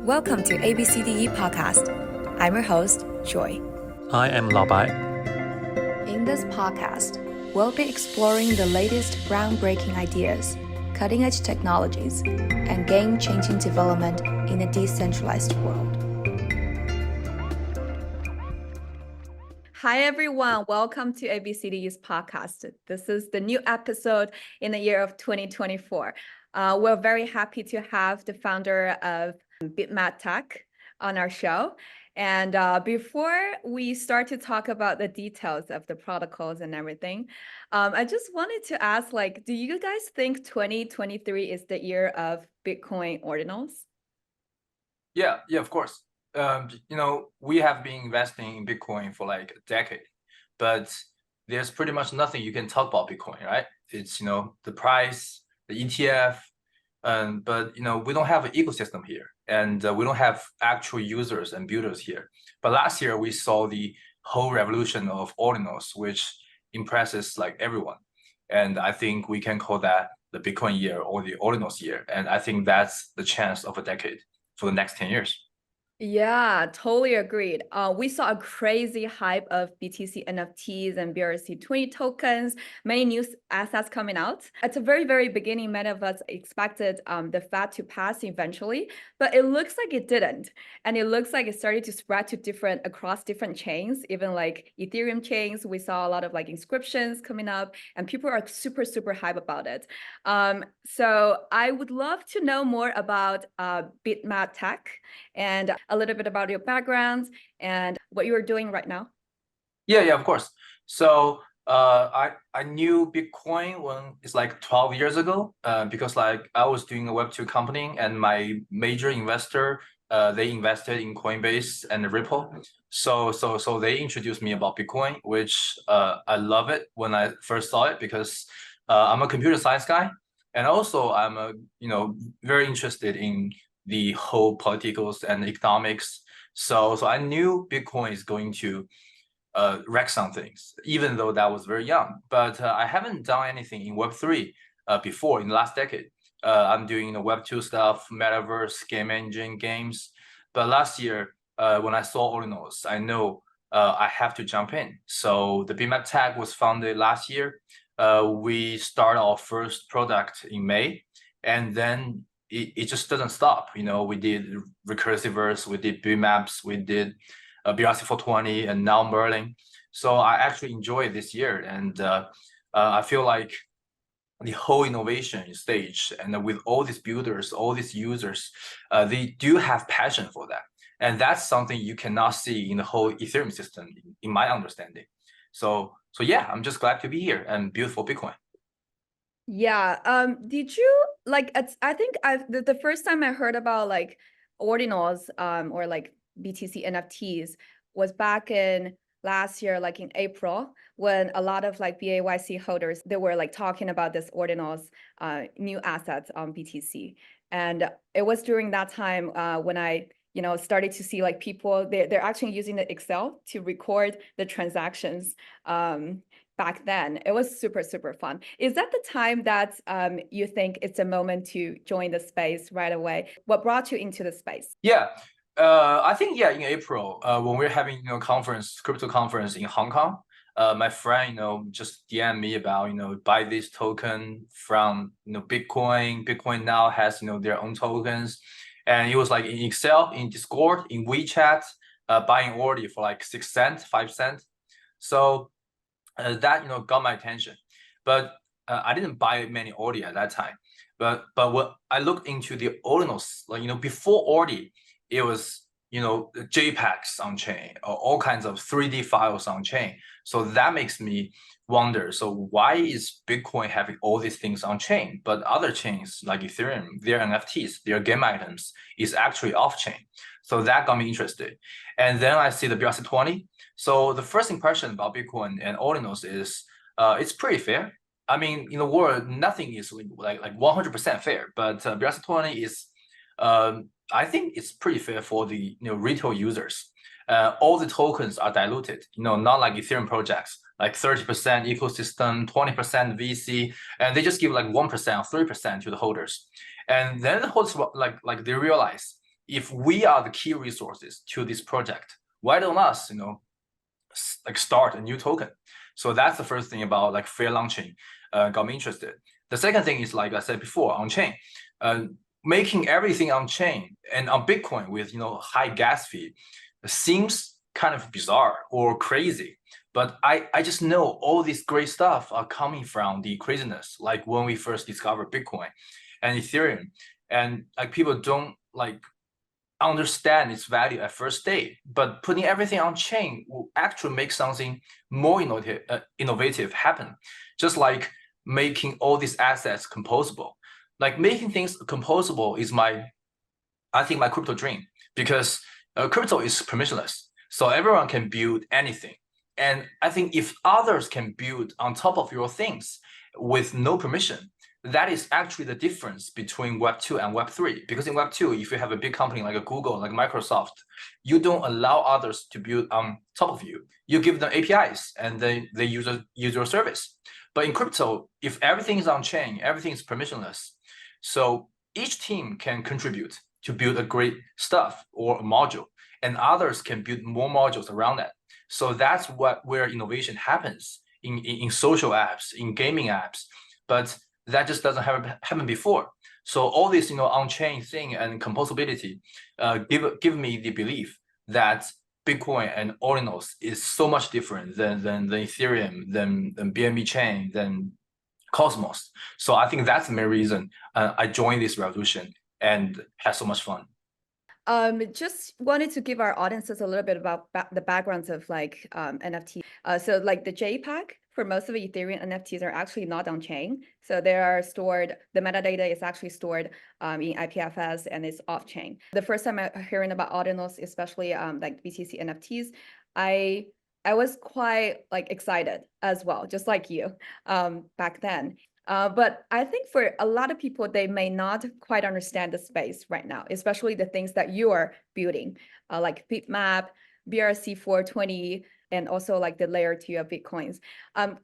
Welcome to ABCDE Podcast. I'm your host, Joy. I am Lao Bai. In this podcast, we'll be exploring the latest groundbreaking ideas, cutting-edge technologies, and game-changing development in a decentralized world. Hi, everyone. Welcome to ABCDE's podcast. This is the new episode in the year of 2024. We're very happy to have the founder of Bitmap Tech on our show. And before we start to talk about the details of the protocols and everything, I just wanted to ask, do you guys think 2023 is the year of Bitcoin ordinals? Yeah, of course. We have been investing in Bitcoin for like a decade, but there's pretty much nothing you can talk about Bitcoin, right? It's, the price, the ETF, but, we don't have an ecosystem here, and we don't have actual users and builders here. But last year we saw the whole revolution of ordinals, which impresses like everyone. And I think we can call that the Bitcoin year or the ordinals year. And I think that's the chance of a decade for the next 10 years. Yeah, totally agreed. We saw a crazy hype of BTC NFTs and BRC20 tokens, many new assets coming out. At the very, very beginning, many of us expected the Fed to pass eventually, but it looks like it didn't. And it looks like it started to spread to across different chains, even like Ethereum chains. We saw a lot of inscriptions coming up, and people are super, super hype about it. So I would love to know more about Bitmap Tech and a little bit about your background and what you're doing right now. Yeah, of course. So I knew Bitcoin when it's like 12 years ago because I was doing a Web2 company, and my major investor, they invested in Coinbase and Ripple. So they introduced me about Bitcoin, which I love it when I first saw it, because I'm a computer science guy, and also I'm very interested in the whole politicals and economics. So I knew Bitcoin is going to wreck some things, even though that was very young. But I haven't done anything in Web3 before in the last decade. I'm doing the Web2 stuff, metaverse, game engine, games. But last year, when I saw ordinals, I know I have to jump in. So the Bitmap Tech was founded last year. We started our first product in May, and then it just doesn't stop. We did Recursiverse, we did Bitmaps, we did BRC420, and now Merlin. So I actually enjoyed this year, and I feel like the whole innovation stage, and with all these builders, all these users, they do have passion for that. And that's something you cannot see in the whole Ethereum system, in my understanding. So yeah, I'm just glad to be here and build for Bitcoin. Yeah. Did you I think the first time I heard about ordinals or BTC NFTs was back in last year, in April, when a lot of BAYC holders, they were talking about this ordinals new assets on BTC. And it was during that time when I started to see people, they're actually using the Excel to record the transactions. Back then, it was super, super fun. Is that the time that you think it's a moment to join the space right away? What brought you into the space? Yeah, I think in April when we're having crypto conference in Hong Kong, my friend just DM me about buy this token from Bitcoin. Bitcoin now has their own tokens, and it was in Excel, in Discord, in WeChat, buying already for 6 cents, 5 cents. So that got my attention, but I didn't buy many Audi at that time. But when I looked into the ordinals, before Audi, it was JPEGs on chain, or all kinds of 3D files on chain. So that makes me wonder, so why is Bitcoin having all these things on chain, but other chains like Ethereum, their NFTs, their game items is actually off chain? So that got me interested. And then I see the BRC20. So the first impression about Bitcoin and ordinals is it's pretty fair. I mean, in the world, nothing is like 100% fair, but BRC20 is, I think it's pretty fair for the retail users. All the tokens are diluted, not like Ethereum projects, like 30% ecosystem, 20% VC, and they just give 1% or 3% to the holders. And then the holders they realize if we are the key resources to this project, why don't us, like start a new token? So that's the first thing about like fair launching got me interested. The second thing is, like I said before, on chain, making everything on chain and on Bitcoin with high gas fee seems kind of bizarre or crazy. But I just know all this great stuff are coming from the craziness, like when we first discovered Bitcoin and Ethereum, and like people don't like understand its value at first day, but putting everything on chain will actually make something more innovative happen. Just like making all these assets composable. Like making things composable is I think my crypto dream, because crypto is permissionless. So everyone can build anything. And I think if others can build on top of your things with no permission, that is actually the difference between Web 2 and Web 3. Because in Web 2, if you have a big company like a Google, like Microsoft, you don't allow others to build on top of you. You give them APIs and they use your service. But in crypto, if everything is on chain, everything is permissionless. So each team can contribute to build a great stuff or a module, and others can build more modules around that. So that's where innovation happens in social apps, in gaming apps. But that just doesn't happen before. So all this on-chain thing and composability give me the belief that Bitcoin and ordinals is so much different than Ethereum, than BNB chain, than Cosmos. So I think that's the main reason I joined this revolution and had so much fun. Just wanted to give our audiences a little bit about the backgrounds of like NFT. So like the JPEG for most of the Ethereum NFTs are actually not on chain. So they are stored, the metadata is actually stored in IPFS and it's off chain. The first time I'm hearing about ordinals, especially like BTC NFTs, I was quite like excited as well, just like you back then. But I think for a lot of people, they may not quite understand the space right now, especially the things that you are building, like Bitmap, BRC420, and also like the layer 2 of Bitcoins.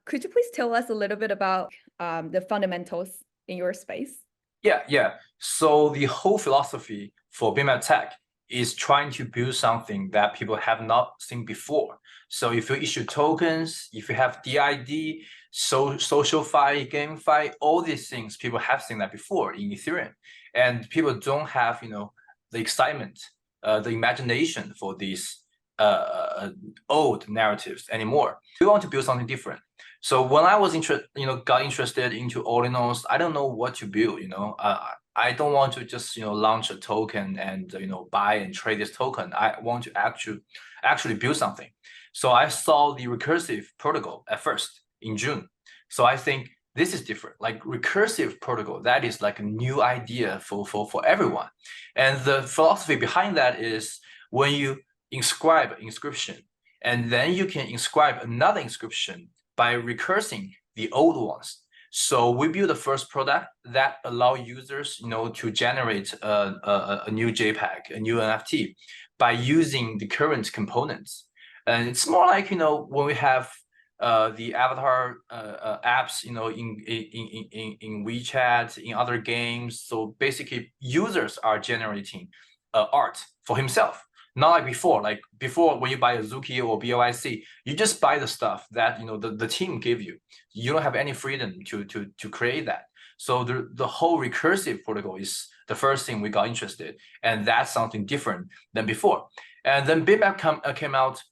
Could you please tell us a little bit about the fundamentals in your space? Yeah. So the whole philosophy for Bitmap Tech is trying to build something that people have not seen before. So if you issue tokens, if you have DID, SocialFi, GameFi, all these things, people have seen that before in Ethereum. And people don't have, the excitement, the imagination for these old narratives anymore. We want to build something different. So when I was got interested into ordinals, I don't know what to build. I don't want to just launch a token and buy and trade this token. I want to actually build something. So I saw the recursive protocol at first in June. So I think this is different. Like recursive protocol, that is like a new idea for everyone. And the philosophy behind that is when you inscribe inscription, and then you can inscribe another inscription by recursing the old ones. So we built the first product that allow users, to generate a new JPEG, a new NFT by using the current components. And it's more like, when we have the avatar apps, in WeChat, in other games. So basically users are generating art for himself. Not like before. Like before, when you buy a Zuki or BOIC, you just buy the stuff that the team gave you. You don't have any freedom to create that. So the whole recursive protocol is the first thing we got interested, and that's something different than before. And then Bitmap came out.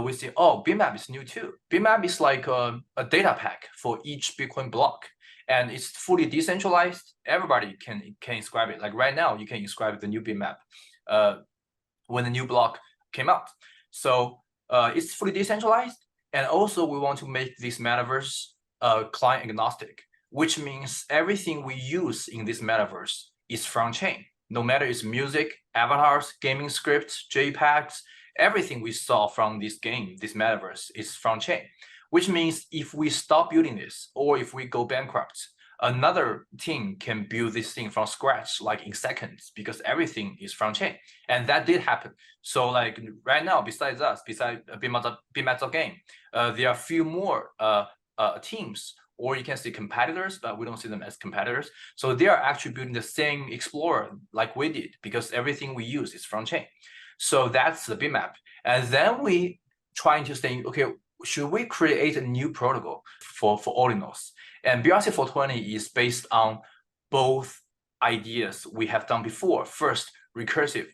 We see, oh, Bitmap is new too. Bitmap is like a data pack for each Bitcoin block, and it's fully decentralized. Everybody can inscribe it. Like right now, you can inscribe the new Bitmap when the new block came out. So it's fully decentralized. And also we want to make this metaverse client agnostic, which means everything we use in this metaverse is from chain. No matter it's music, avatars, gaming scripts, JPEGs, everything we saw from this game, this metaverse, is from chain. Which means if we stop building this, or if we go bankrupt, another team can build this thing from scratch, like in seconds, because everything is from chain. And that did happen. So like right now, besides us, besides Bitmap.Game, there are a few more teams or you can see competitors, but we don't see them as competitors. So they are actually building the same Explorer like we did, because everything we use is from chain. So that's the Bitmap. And then we trying to think, okay, should we create a new protocol for ordinals? And BRC420 is based on both ideas we have done before. First, recursive.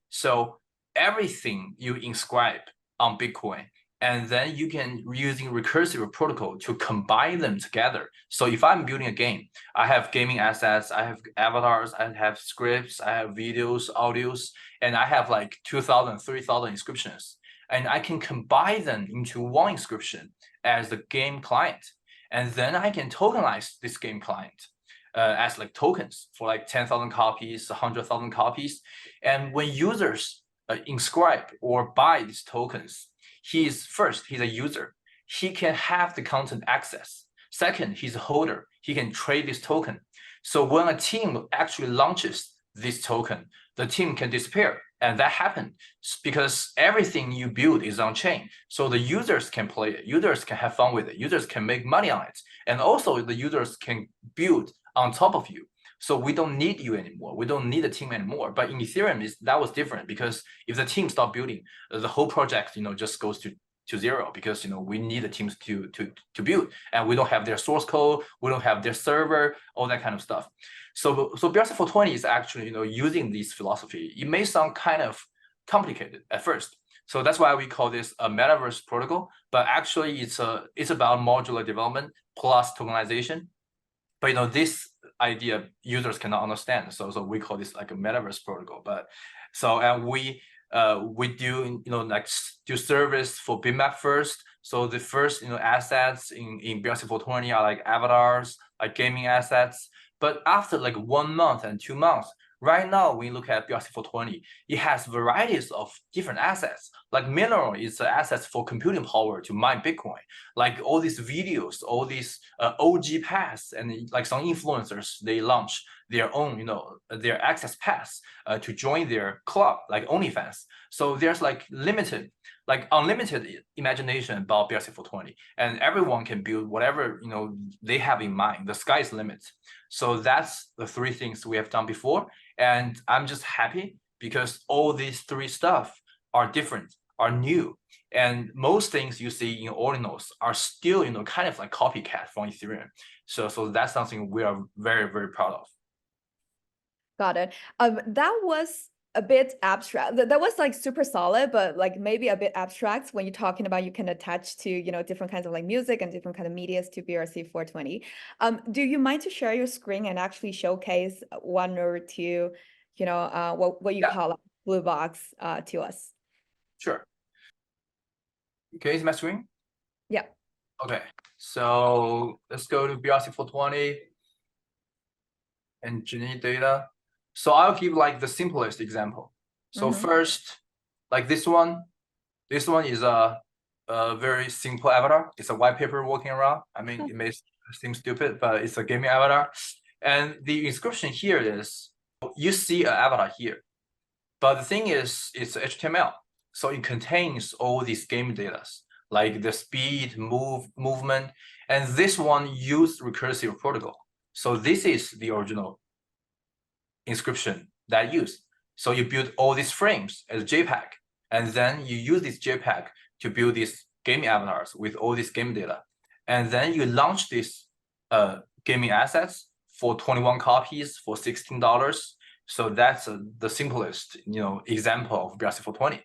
So everything you inscribe on Bitcoin, and then you can using recursive protocol to combine them together. So if I'm building a game, I have gaming assets, I have avatars, I have scripts, I have videos, audios, and I have like 2,000, 3,000 inscriptions. And I can combine them into one inscription as the game client. And then I can tokenize this game client as like tokens for like 10,000 copies, 100,000 copies. And when users inscribe or buy these tokens, he's a user. He can have the content access. Second, he's a holder. He can trade this token. So when a team actually launches this token, the team can disappear. And that happened because everything you build is on chain. So the users can play it, users can have fun with it, users can make money on it. And also the users can build on top of you. So we don't need you anymore. We don't need a team anymore. But in Ethereum, that was different, because if the team stop building, the whole project, just goes to zero, because we need the teams to build, and we don't have their source code, we don't have their server, all that kind of stuff. So BRC420 is actually using this philosophy. It may sound kind of complicated at first, so that's why we call this a metaverse protocol. But actually, it's about modular development plus tokenization. But this idea users cannot understand, so we call this like a metaverse protocol. But and we do like do service for Bitmap first. So the first assets in BRC420 are like avatars, like gaming assets. But after like 1 month and 2 months, right now we look at BRC420, it has varieties of different assets. Like Mineral is the assets for computing power to mine Bitcoin. Like all these videos, all these OG paths, and like some influencers, they launch their own, their access paths to join their club, like OnlyFans. So there's like unlimited imagination about BRC420, and everyone can build whatever they have in mind. The sky is the limit. So that's the 3 things we have done before, and I'm just happy because all these 3 stuff are different, are new, and most things you see in ordinals are still kind of like copycat from Ethereum. So that's something we are very, very proud of. Got it. That was a bit abstract. That was like super solid, but like maybe a bit abstract when you're talking about you can attach to different kinds of like music and different kind of medias to BRC420. Do you mind to share your screen and actually showcase 1 or 2, what you call a blue box to us? Sure. Okay, is my screen? Yeah. Okay, so let's go to BRC420 and generate data. So I'll give like the simplest example. So first, like this one is a very simple avatar. It's a white paper walking around. I mean, it may seem stupid, but it's a gaming avatar. And the inscription here is, you see an avatar here, but the thing is, it's HTML. So it contains all these game data, like the speed, movement, and this one used recursive protocol. So this is the original inscription that I use. So you build all these frames as JPEG, and then you use this JPEG to build these gaming avatars with all this game data. And then you launch these gaming assets for 21 copies for $16. So that's the simplest example of BRC420.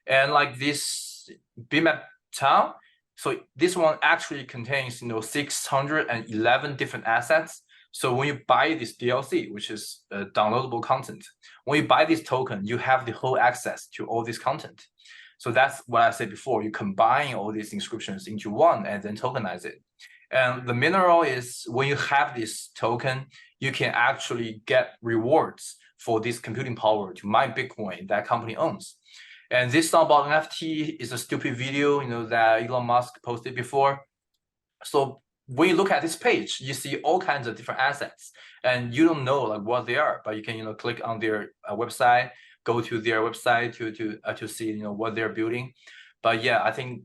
And like this Bitmap Town, so this one actually contains 611 different assets. So when you buy this DLC, which is downloadable content, when you buy this token, you have the whole access to all this content. So that's what I said before. You combine all these inscriptions into one and then tokenize it. And the Mineral is, when you have this token, you can actually get rewards for this computing power to mine Bitcoin that company owns. And this song about NFT is a stupid video, that Elon Musk posted before. So when you look at this page, you see all kinds of different assets, and you don't know like what they are, but you can click on their website, go to their website to see what they're building. But yeah, I think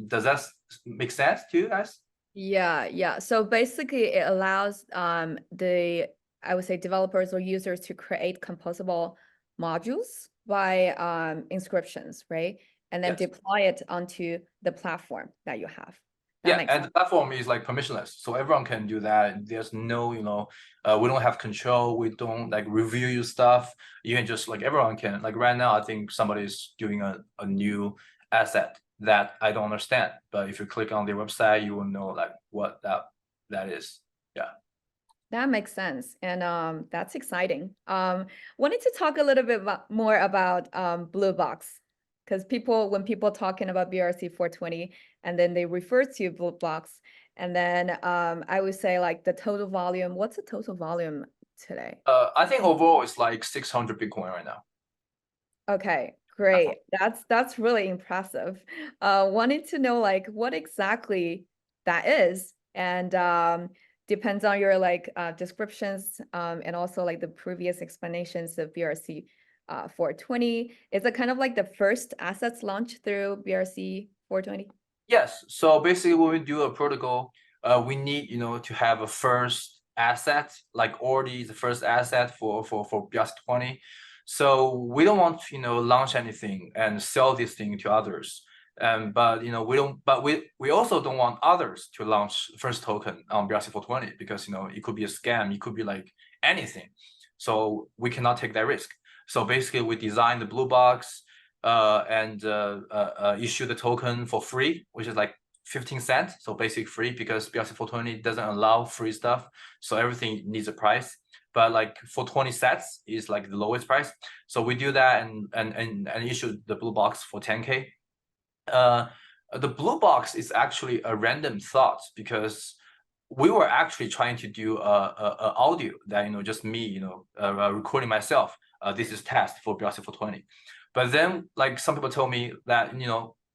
does that make sense to you guys? Yeah. So basically it allows I would say developers or users to create composable modules by inscriptions, right? And then Yes. deploy it onto the platform that you have. That Yeah, makes and sense. the platform is like permissionless, so everyone can do that. There's no, we don't have control. We don't like review your stuff. You can just like everyone can. Like right now, I think somebody's doing a new asset that I don't understand. But if you click on their website, you will know like what that is. Yeah. That makes sense. And that's exciting. Wanted to talk a little bit more about Blue Box, because when people talking about BRC 420 and then they refer to Blue Box, and then I would say like the total volume. What's the total volume today? I think overall it's like 600 Bitcoin right now. Okay, great. That's really impressive. Wanted to know like what exactly that is, and depends on your like descriptions and also like the previous explanations of BRC 420. Is it kind of like the first assets launched through BRC 420? Yes. So basically, when we do a protocol, we need to have a first asset, like already the first asset for just 20. So we don't want to launch anything and sell this thing to others. But we don't. But we also don't want others to launch first token on BRC 420 because it could be a scam. It could be like anything. So we cannot take that risk. So basically, we design the blue box and issue the token for free, which is like 15 cents. So basically free because BRC 420 doesn't allow free stuff. So everything needs a price. But like for 20 sets is like the lowest price. So we do that and issue the blue box for 10K. The blue box is actually a random thought because we were actually trying to do a audio that just me recording myself. This is test for BRC 420. But then like some people told me that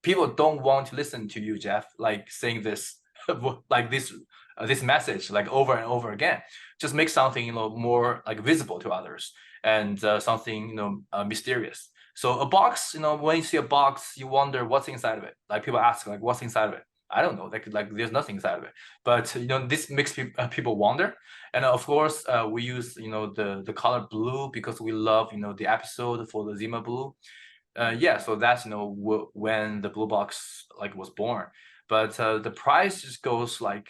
people don't want to listen to you, Jeff, like saying this like this message like over and over again. Just make something more like visible to others and something mysterious. So a box, when you see a box, you wonder what's inside of it. Like people ask like what's inside of it. I don't know, like there's nothing inside of it. But this makes people wonder. And of course, we use the color blue because we love the episode for the Zima blue. Yeah, so that's when the blue box like was born. But the price just goes like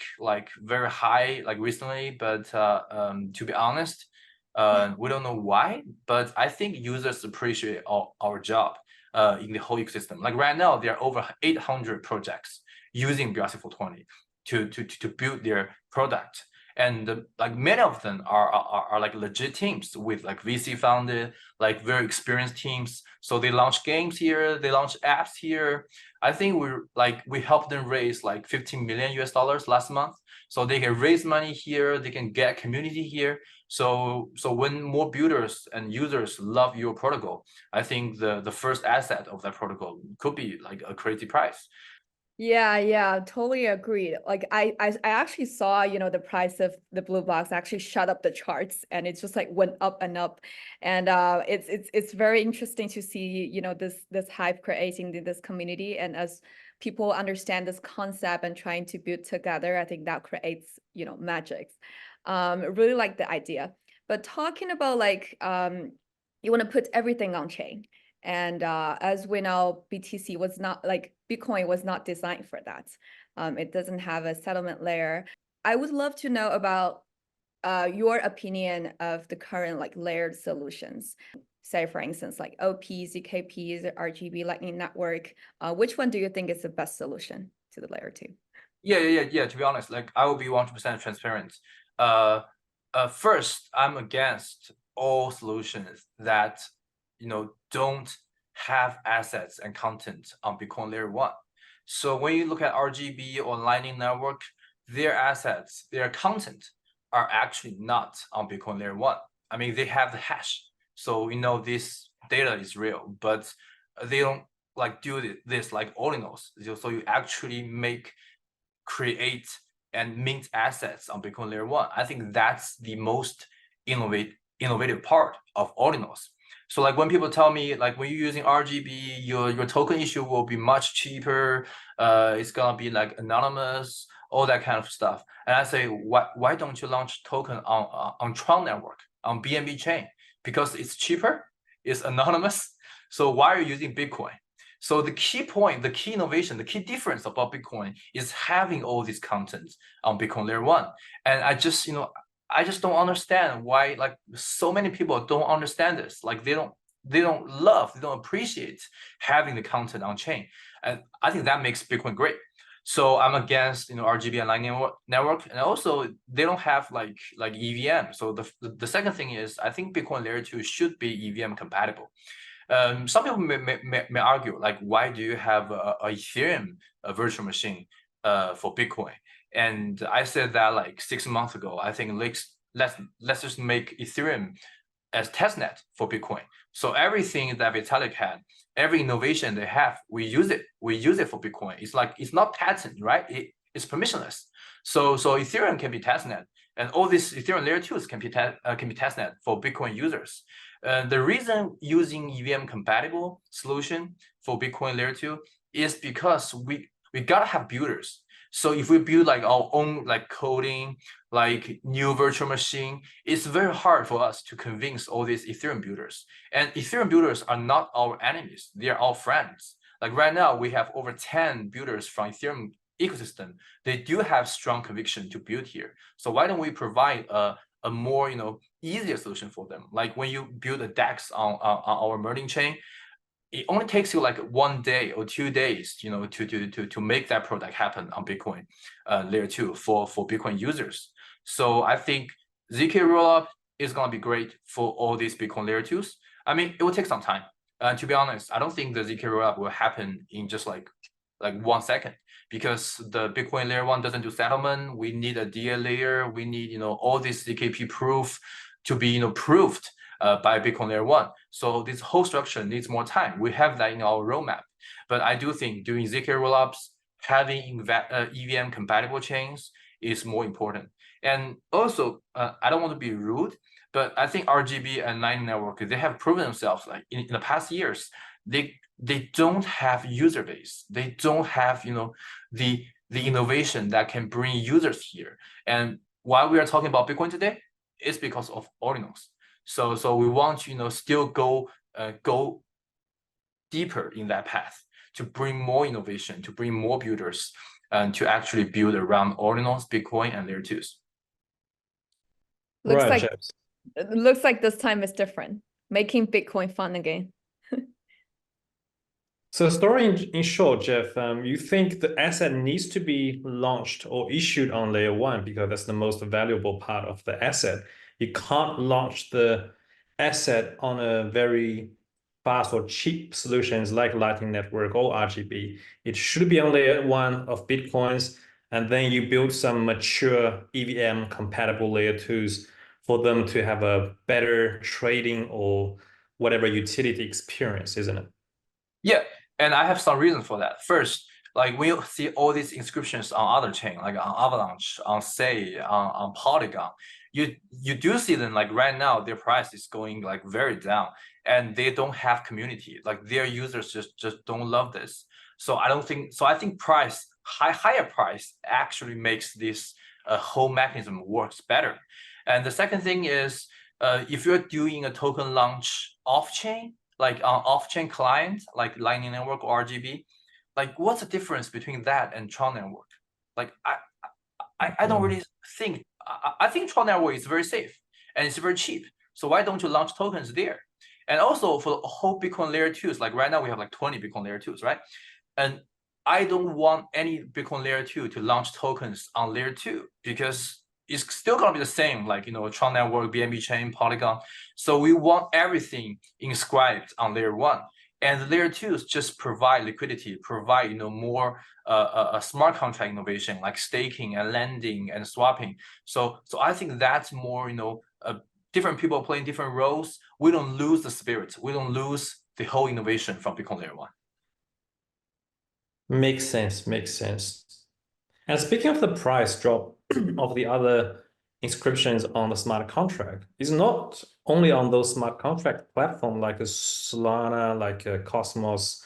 very high like recently. But to be honest, we don't know why. But I think users appreciate our job in the whole ecosystem. Like right now, there are over 800 projects using BRC 420 to build their product. And like many of them are like legit teams with like VC founded, like very experienced teams. So they launch games here, they launch apps here. I think we helped them raise like 15 million US dollars last month. So they can raise money here, they can get community here. So when more builders and users love your protocol, I think the first asset of that protocol could be like a crazy price. Yeah, totally agreed. Like I actually saw, the price of the blue box actually shot up the charts and it's just like went up and up. And it's very interesting to see, this hype creating this community. And as people understand this concept and trying to build together, I think that creates, magic. Really like the idea. But talking about like you want to put everything on chain. And as we know, BTC was not like Bitcoin was not designed for that. It doesn't have a settlement layer. I would love to know about your opinion of the current like layered solutions. Say, for instance, like OP, ZKP, RGB, Lightning Network. Which one do you think is the best solution to the layer two? Yeah. To be honest, like I will be 100% transparent. First, I'm against all solutions that don't have assets and content on Bitcoin layer one. So when you look at RGB or Lightning Network, their assets, their content are actually not on Bitcoin layer one. I mean, they have the hash, so this data is real, but they don't like do this like ordinals. So you actually create and mint assets on Bitcoin layer one. I think that's the most innovative part of ordinals. So like when people tell me like when you're using RGB, your token issue will be much cheaper. It's gonna be like anonymous all that kind of stuff. And I say, why don't you launch token on Tron network, on BNB chain? Because it's cheaper, it's anonymous. So why are you using Bitcoin? So the key point, the key innovation, the key difference about Bitcoin is having all these contents on Bitcoin layer 1. And I just don't understand why like so many people don't understand this. Like they don't appreciate having the content on chain. And I think that makes Bitcoin great. So I'm against RGB and Lightning Network, and also they don't have like EVM. So the second thing is I think Bitcoin layer 2 should be EVM compatible. Some people may argue like, why do you have a Ethereum virtual machine for Bitcoin? And I said that like 6 months ago. I think let's just make Ethereum as testnet for Bitcoin. So everything that Vitalik had, every innovation they have, we use it for Bitcoin. It's like, it's not patent, right? It's permissionless. So Ethereum can be testnet, and all these Ethereum layer 2s can be testnet for Bitcoin users. The reason using EVM compatible solution for Bitcoin layer 2 is because we gotta have builders. So if we build like our own like coding, like new virtual machine, it's very hard for us to convince all these Ethereum builders. And Ethereum builders are not our enemies, they are our friends. Like right now, we have over 10 builders from Ethereum ecosystem. They do have strong conviction to build here. So why don't we provide a more easier solution for them? Like when you build a DEX on our Merlin chain, it only takes you like 1 day or 2 days, to make that product happen on Bitcoin layer 2 for Bitcoin users. So I think ZK rollup is gonna be great for all these Bitcoin layer 2s. I mean, it will take some time. To be honest, I don't think the ZK rollup will happen in just like 1 second, because the Bitcoin layer 1 doesn't do settlement. We need a DA layer. We need all this ZKP proof to be proved by Bitcoin layer 1. So this whole structure needs more time. We have that in our roadmap. But I do think doing ZK rollups, having EVM compatible chains is more important. And also, I don't want to be rude, but I think RGB and Lightning Network, they have proven themselves like in the past years. They don't have user base. They don't have the innovation that can bring users here. And why we are talking about Bitcoin today is because of ordinals. So we want to still go deeper in that path to bring more innovation, to bring more builders, and to actually build around ordinals, Bitcoin, and layer 2s. Looks Right, like Jeff. it looks like this time is different, making Bitcoin fun again. So story in short, Jeff, you think the asset needs to be launched or issued on layer 1 because that's the most valuable part of the asset. You can't launch the asset on a very fast or cheap solutions like Lightning Network or RGB. It should be on layer 1 of Bitcoins, and then you build some mature EVM compatible layer 2s for them to have a better trading or whatever utility experience, isn't it? Yeah, and I have some reason for that. First, like when you see all these inscriptions on other chain, like on Avalanche, on Say, on Polygon, you do see them like right now their price is going like very down, and they don't have community. Like their users just don't love this. So I think higher price actually makes this whole mechanism works better. And the second thing is, if you're doing a token launch off chain, like on off-chain client, like Lightning Network or RGB, like what's the difference between that and Tron Network? Like I don't really think. I think Tron Network is very safe and it's very cheap. So why don't you launch tokens there? And also for the whole Bitcoin layer 2s, like right now we have like 20 Bitcoin layer 2s, right? And I don't want any Bitcoin layer 2 to launch tokens on layer 2 because it's still gonna be the same, like Tron Network, BNB Chain, Polygon. So we want everything inscribed on layer 1, and layer 2s just provide liquidity, provide more a smart contract innovation like staking and lending and swapping. So I think that's more different people playing different roles. We don't lose the spirit. We don't lose the whole innovation from Bitcoin layer 1. Makes sense, makes sense. And speaking of the price drop of the other inscriptions on the smart contract, it's not only on those smart contract platform like a Solana, like a Cosmos,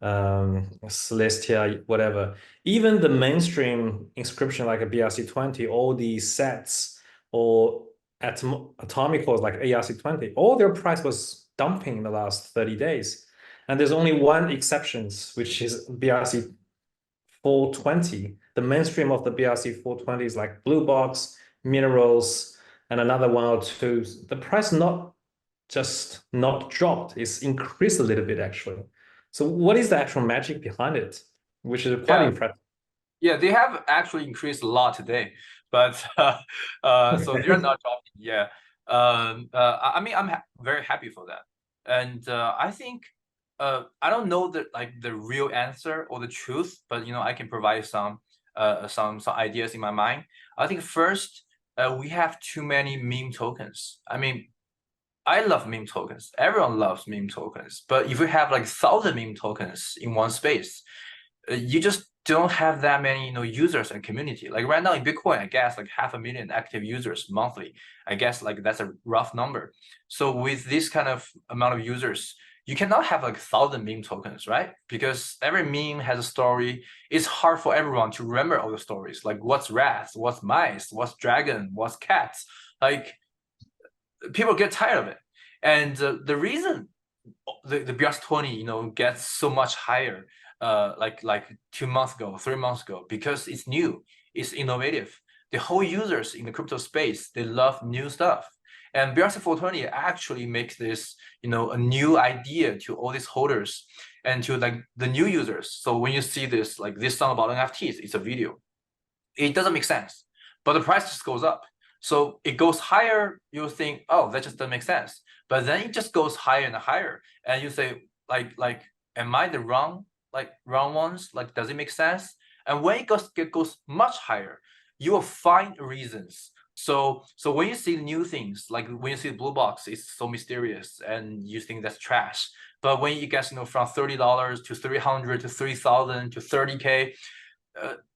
Celestia, whatever. Even the mainstream inscription like a BRC20, all these sets or atomic cores like ARC20, all their price was dumping in the last 30 days. And there's only one exception, which is BRC 420. The mainstream of the BRC 420 is like Blue Box, Minerals, and another one or two. The price not dropped, it's increased a little bit actually. So what is the actual magic behind it? Which is quite impressive. Yeah, they have actually increased a lot today, but so they're not dropping. Yeah, I mean, I'm very happy for that, and I think I don't know the real answer or the truth, but I can provide some ideas in my mind. I think first, we have too many meme tokens. I mean, I love meme tokens. Everyone loves meme tokens. But if you have like 1,000 meme tokens in one space, you just don't have that many users and community. Like right now in Bitcoin, I guess like 500,000 active users monthly. I guess like that's a rough number. So with this kind of amount of users, you cannot have like 1,000 meme tokens, right? Because every meme has a story. It's hard for everyone to remember all the stories. Like what's rats, what's mice, what's dragon, what's cats. Like people get tired of it. And the reason the BRC20 gets so much higher like 2 months ago, 3 months ago, because it's new, it's innovative. The whole users in the crypto space, they love new stuff. And BRC 420 actually makes this a new idea to all these holders and to like the new users. So when you see this like this song about NFTs, it's a video, it doesn't make sense, but the price just goes up. So it goes higher, you think, oh, that just doesn't make sense. But then it just goes higher and higher. And you say, like, am I the wrong ones? Like, does it make sense? And when it goes much higher, you will find reasons. So when you see new things, like when you see the blue box, it's so mysterious and you think that's trash. But when it gets from $30 to 300 to 3,000 to 30K,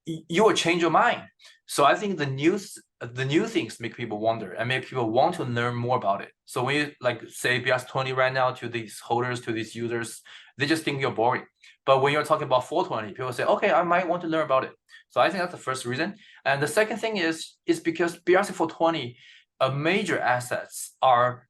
you will change your mind. So I think the new things make people wonder and make people want to learn more about it. So when you like say BRC20 right now to these holders, to these users, they just think you're boring. But when you're talking about 420, people say, okay, I might want to learn about it. So I think that's the first reason. And the second thing is because BRC 420 major assets are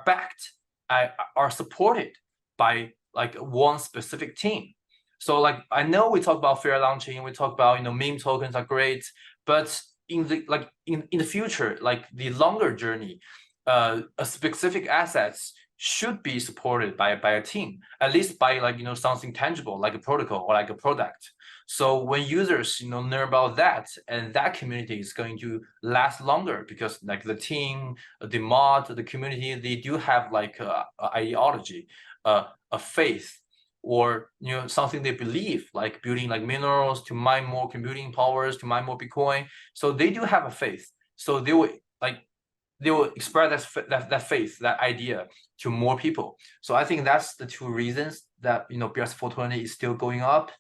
backed, are supported by like one specific team. So like I know we talk about fair launching, we talk about meme tokens are great, but in the future, like the longer journey, a specific assets should be supported by a team, at least by like something tangible like a protocol or like a product. So when users learn about that, and that community is going to last longer because like the team, the mod, the community, they do have like a ideology, a faith, or something they believe, like building like minerals to mine more computing powers, to mine more Bitcoin. So they do have a faith. So they will express that faith, that idea to more people. So I think that's the two reasons that BRC 420 is still going up.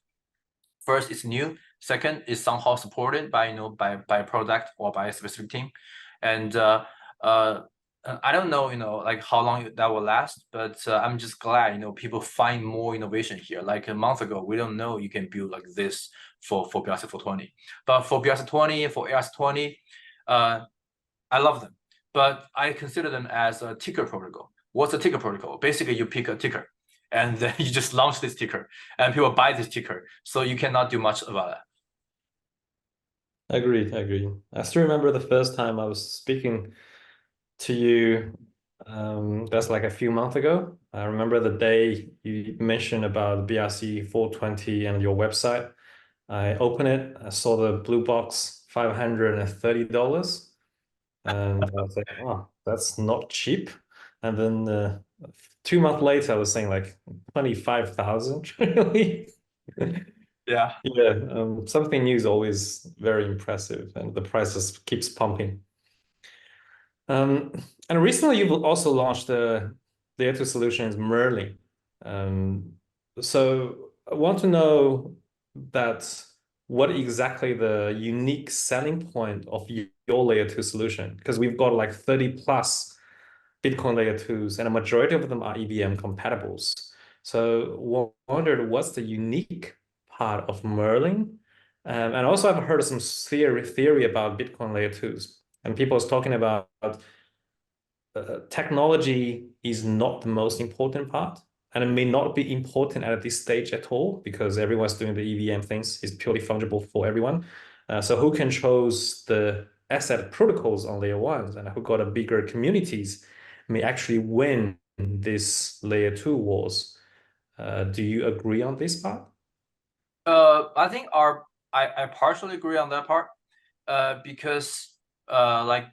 First, it's new. Second, it's somehow supported by by a product or by a specific team. And I don't know, like how long that will last, but I'm just glad, people find more innovation here. Like a month ago, we don't know you can build like this for BRC 420. But for BRC 20, for ARC20, I love them. But I consider them as a ticker protocol. What's a ticker protocol? Basically, you pick a ticker, and then you just launch this ticker, and people buy this ticker. So you cannot do much about that. Agreed. I still remember the first time I was speaking to you, that's like a few months ago. I remember the day you mentioned about BRC 420 and your website. I opened it, I saw the blue box, $530. And I was like, oh, that's not cheap. And then 2 months later, I was saying like 25,000, really? Yeah. Something new is always very impressive, and the price just keeps pumping. And recently, you've also launched the Layer 2 solutions, Merlin. So I want to know that what exactly the unique selling point of your Layer 2 solution, because we've got like 30 plus Bitcoin Layer 2s, and a majority of them are EVM compatibles. So wondered what's the unique part of Merlin. And also I've heard some theory about Bitcoin layer 2s, and people is talking about technology is not the most important part, and it may not be important at this stage at all because everyone's doing the EVM things. It's purely fungible for everyone. So who controls the asset protocols on layer ones and who got a bigger communities may actually win this layer 2 wars. Do you agree on this part? I think I partially agree on that part. Because like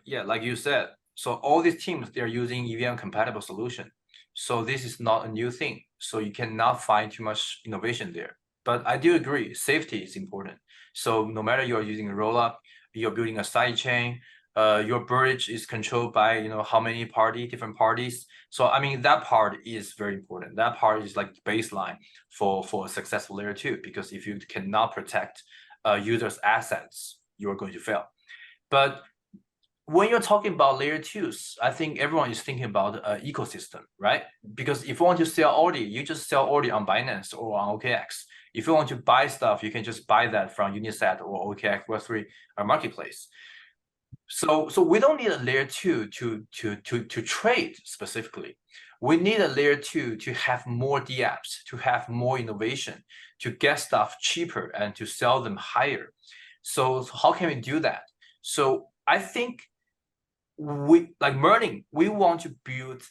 you said, so all these teams, they're using EVM compatible solution. So this is not a new thing. So you cannot find too much innovation there. But I do agree, safety is important. So no matter you're using a rollup, you're building a side chain, your bridge is controlled by how many different parties. So I mean that part is very important. That part is like the baseline for a successful layer 2, because if you cannot protect users' assets, you're going to fail. But when you're talking about layer 2s, I think everyone is thinking about ecosystem, right? Because if you want to sell Audi, you just sell Audi on Binance or on OKX. If you want to buy stuff, you can just buy that from Unisat or OKX Web3 or marketplace. So we don't need a layer 2 to trade specifically. We need a layer 2 to have more dApps, to have more innovation, to get stuff cheaper and to sell them higher. So how can we do that? So I think we, like Merlin, we want to build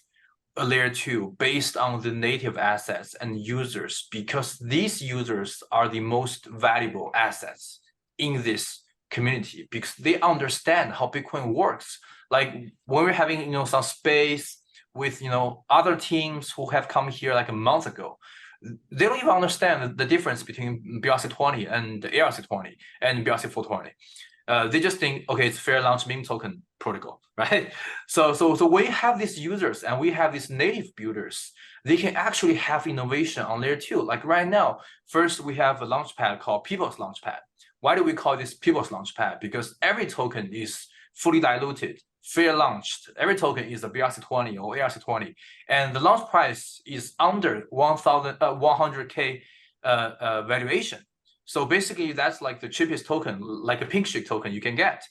a layer 2 based on the native assets and users, because these users are the most valuable assets in this community, because they understand how Bitcoin works. Like when we're having some space with other teams who have come here like a month ago, they don't even understand the difference between BRC20 and ARC20 and BRC420. They just think, okay, it's fair launch meme token protocol, right? So we have these users and we have these native builders. They can actually have innovation on layer 2. Like right now, first we have a launchpad called People's Launchpad. Why do we call this People's Launchpad? Because every token is fully diluted, fair launched. Every token is a BRC20 or ARC20, and the launch price is under 100K valuation. So basically, that's like the cheapest token, like a pink streak token you can get,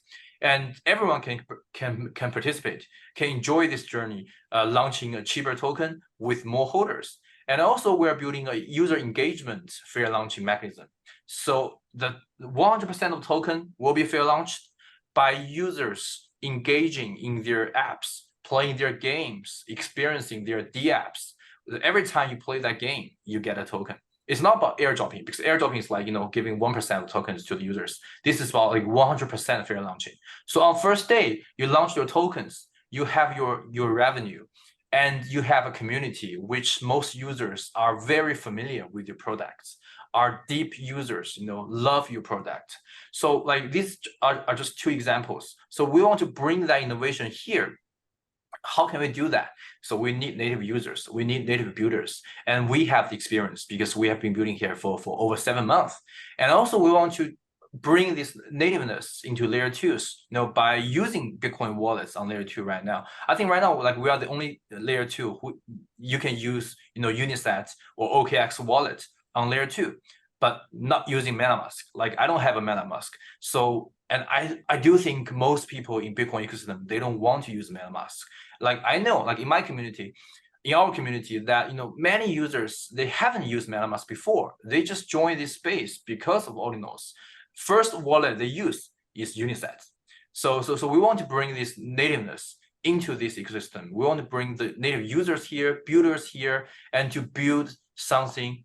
and everyone can participate, can enjoy this journey, launching a cheaper token with more holders. And also, we're building a user engagement fair launching mechanism. So the 100% of token will be fair launched by users engaging in their apps, playing their games, experiencing their dApps. Every time you play that game, you get a token. It's not about airdropping, because airdropping is like giving 1% of tokens to the users. This is about like 100% fair launching. So on first day, you launch your tokens, you have your revenue, and you have a community which most users are very familiar with your products, are deep users, love your product. So like these are just two examples. So we want to bring that innovation here. How can we do that? So we need native users, we need native builders, and we have the experience because we have been building here for over 7 months. And also we want to bring this nativeness into layer 2s, by using Bitcoin wallets on layer 2 right now. I think right now, like we are the only layer 2 who you can use, Unisat or OKX wallet on layer 2, but not using MetaMask. Like I don't have a MetaMask. So, and I do think most people in Bitcoin ecosystem, they don't want to use MetaMask. Like I know, like in my community, in our community, that many users, they haven't used MetaMask before. They just joined this space because of Ordinals. First wallet they use is Unisat. So we want to bring this nativeness into this ecosystem. We want to bring the native users here, builders here, and to build something,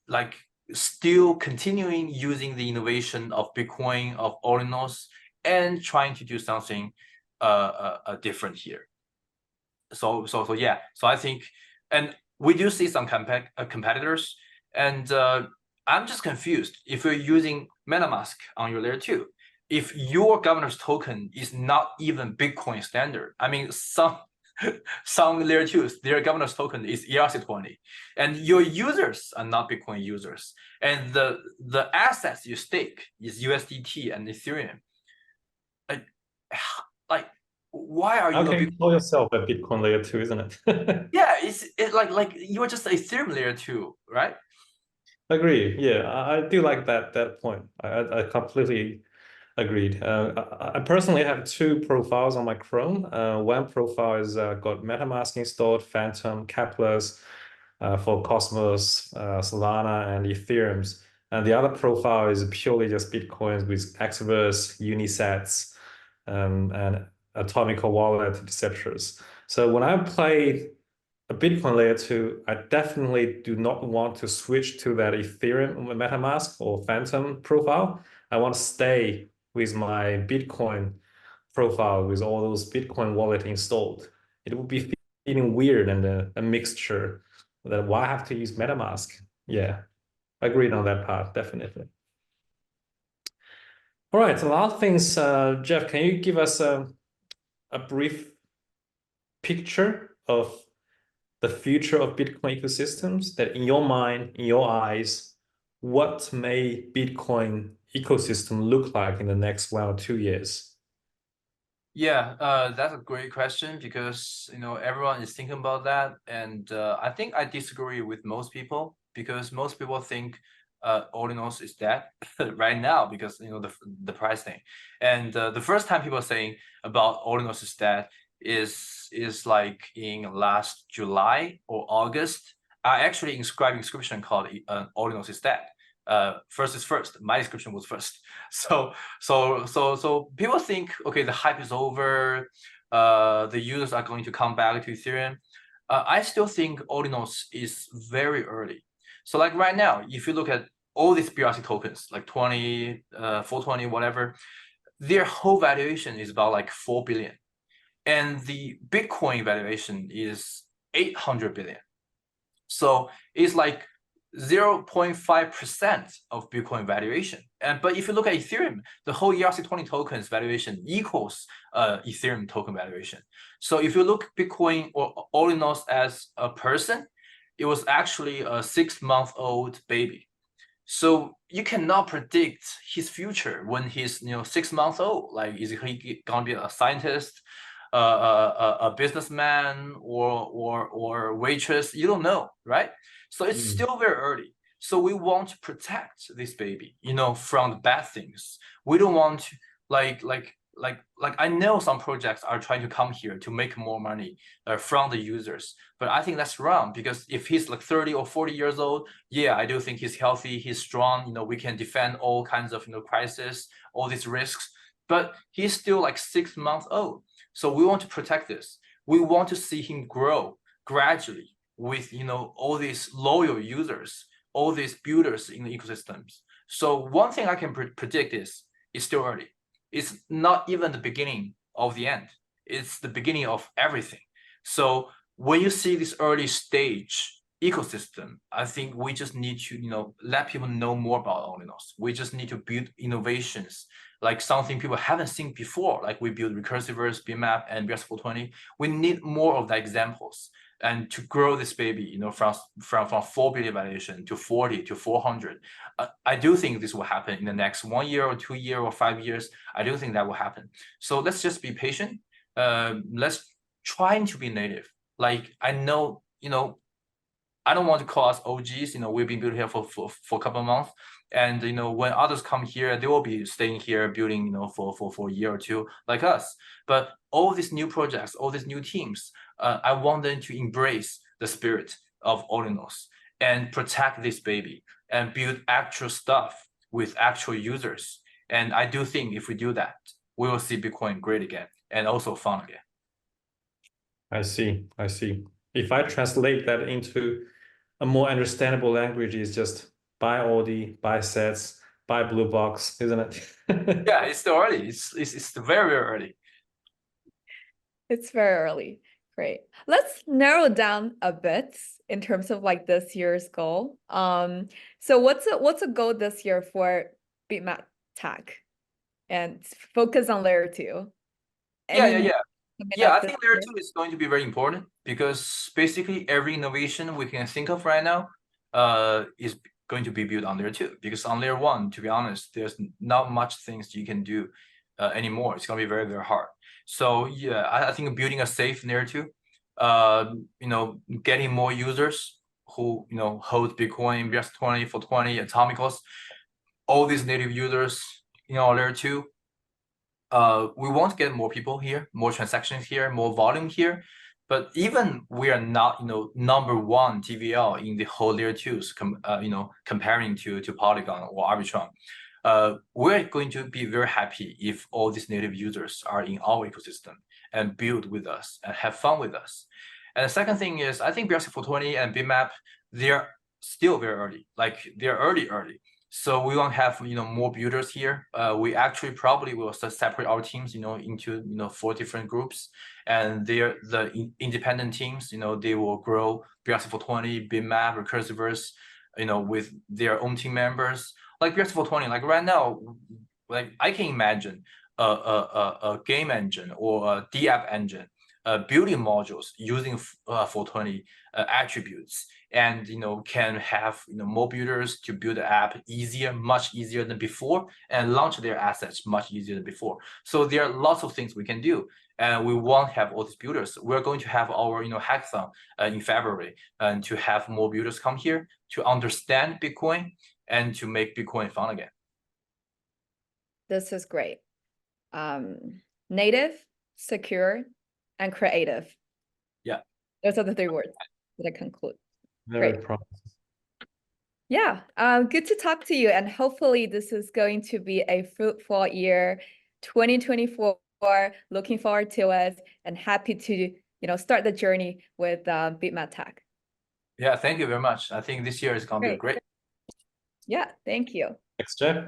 like still continuing using the innovation of Bitcoin, of Ordinals, and trying to do something different here. So yeah. So I think, and we do see some competitors, and I'm just confused. If you're using MetaMask on your layer 2, if your governance token is not even Bitcoin standard, I mean, some layer 2s, their governance token is ERC20, and your users are not Bitcoin users, and the assets you stake is USDT and Ethereum. Like why are you a Okay, big? call yourself a Bitcoin layer 2, isn't it? Yeah, it's like you're just a Ethereum layer 2, right? Agree. Yeah, I do like that point. I completely agreed. I personally have two profiles on my Chrome. One profile is got MetaMask installed, Phantom, Keplers for Cosmos, Solana, and Ethereum's. And the other profile is purely just Bitcoins with Recursiverse, Unisats, and Atomical Wallet, etc. So when I play a Bitcoin layer 2, I definitely do not want to switch to that Ethereum MetaMask or Phantom profile. I want to stay with my Bitcoin profile with all those Bitcoin wallet installed. It would be feeling weird and a mixture that why I have to use MetaMask. Yeah, agreed on that part, definitely. All right, so last things, Jeff, can you give us a brief picture of the future of Bitcoin ecosystems, that in your mind, in your eyes, what may Bitcoin ecosystem look like in the next 1 or 2 years? Yeah, that's a great question because everyone is thinking about that, and I think I disagree with most people because most people think ordinals is dead right now because the price thing, and the first time people are saying about ordinals is dead is like in last July or August. I actually inscribed inscription called ordinals is dead. First is first. My description was first. So people think, okay, the hype is over. The users are going to come back to Ethereum. I still think ordinals is very early. So like right now, if you look at all these BRC tokens, like 20, 420, whatever, their whole valuation is about like 4 billion. And the Bitcoin valuation is 800 billion. So it's like 0.5% of Bitcoin valuation. But if you look at Ethereum, the whole ERC20 tokens valuation equals Ethereum token valuation. So if you look Bitcoin or ordinals as a person, it was actually a 6-month-old baby. So you cannot predict his future when he's 6 months old. Like, is he gonna be a scientist, a businessman, or waitress? You don't know, right? So it's still very early. So we want to protect this baby, from the bad things. We don't want to, like I know some projects are trying to come here to make more money from the users, but I think that's wrong because if he's like 30 or 40 years old, yeah, I do think he's healthy, he's strong. We can defend all kinds of crisis, all these risks, but he's still like 6 months old. So we want to protect this. We want to see him grow gradually with all these loyal users, all these builders in the ecosystems. So one thing I can predict is it's still early. It's not even the beginning of the end. It's the beginning of everything. So when you see this early stage ecosystem, I think we just need to let people know more about ordinals. We just need to build innovations, like something people haven't seen before, like we build Recursiverse, Bitmap, and BRC420. We need more of the examples and to grow this baby, from 4 billion valuation to 40 to 400. I do think this will happen in the next 1 year or 2 years or 5 years. I do think that will happen. So let's just be patient. Let's try to be native. Like, I know, I don't want to call us OGs. We've been building here for a couple of months, and when others come here, they will be staying here building for a year or two like us. But all these new projects, all these new teams, I want them to embrace the spirit of ordinals and protect this baby and build actual stuff with actual users. And I do think if we do that, we will see Bitcoin great again and also fun again. I see. If I translate that into a more understandable language, is just buy Audi, buy sets, buy blue box, isn't it? Yeah, it's still early. It's very, very early. It's very early. Great. Let's narrow down a bit in terms of like this year's goal. So what's a goal this year for Bitmap Tech, and focus on layer 2? Yeah, I think layer 2 is going to be very important because basically every innovation we can think of right now is going to be built on layer 2, because on layer 1, to be honest, there's not much things you can do anymore. It's going to be very, very hard. So yeah, I think building a safe layer 2, getting more users who hold Bitcoin, BRC20, for20, Atomicals, all these native users layer 2. We want to get more people here, more transactions here, more volume here. But even we are not, number one TVL in the whole layer 2s, comparing to Polygon or Arbitrum. We're going to be very happy if all these native users are in our ecosystem and build with us and have fun with us. And the second thing is, I think BRC420 and Bitmap, they're still very early, like they're early. So we want to have more builders here. We actually probably will separate our teams into 4 different groups, and they're the independent teams. They will grow BRC420, Bitmap, Recursiverse, with their own team members. Like BRC420, like right now, like I can imagine a game engine or a DApp engine building modules using 420 attributes, and can have more builders to build the app easier, much easier than before, and launch their assets much easier than before. So there are lots of things we can do, and we won't have all these builders. We're going to have our hackathon in February, and to have more builders come here to understand Bitcoin and to make Bitcoin fun again. This is great. Native, secure, and creative. Yeah. Those are the 3 words that I conclude. Very Great. promising. Yeah, good to talk to you. And hopefully this is going to be a fruitful year, 2024. Looking forward to it and happy to, start the journey with Bitmap Tech. Yeah, thank you very much. I think this year is going to be great. Yeah, thank you. Thanks, Jeff.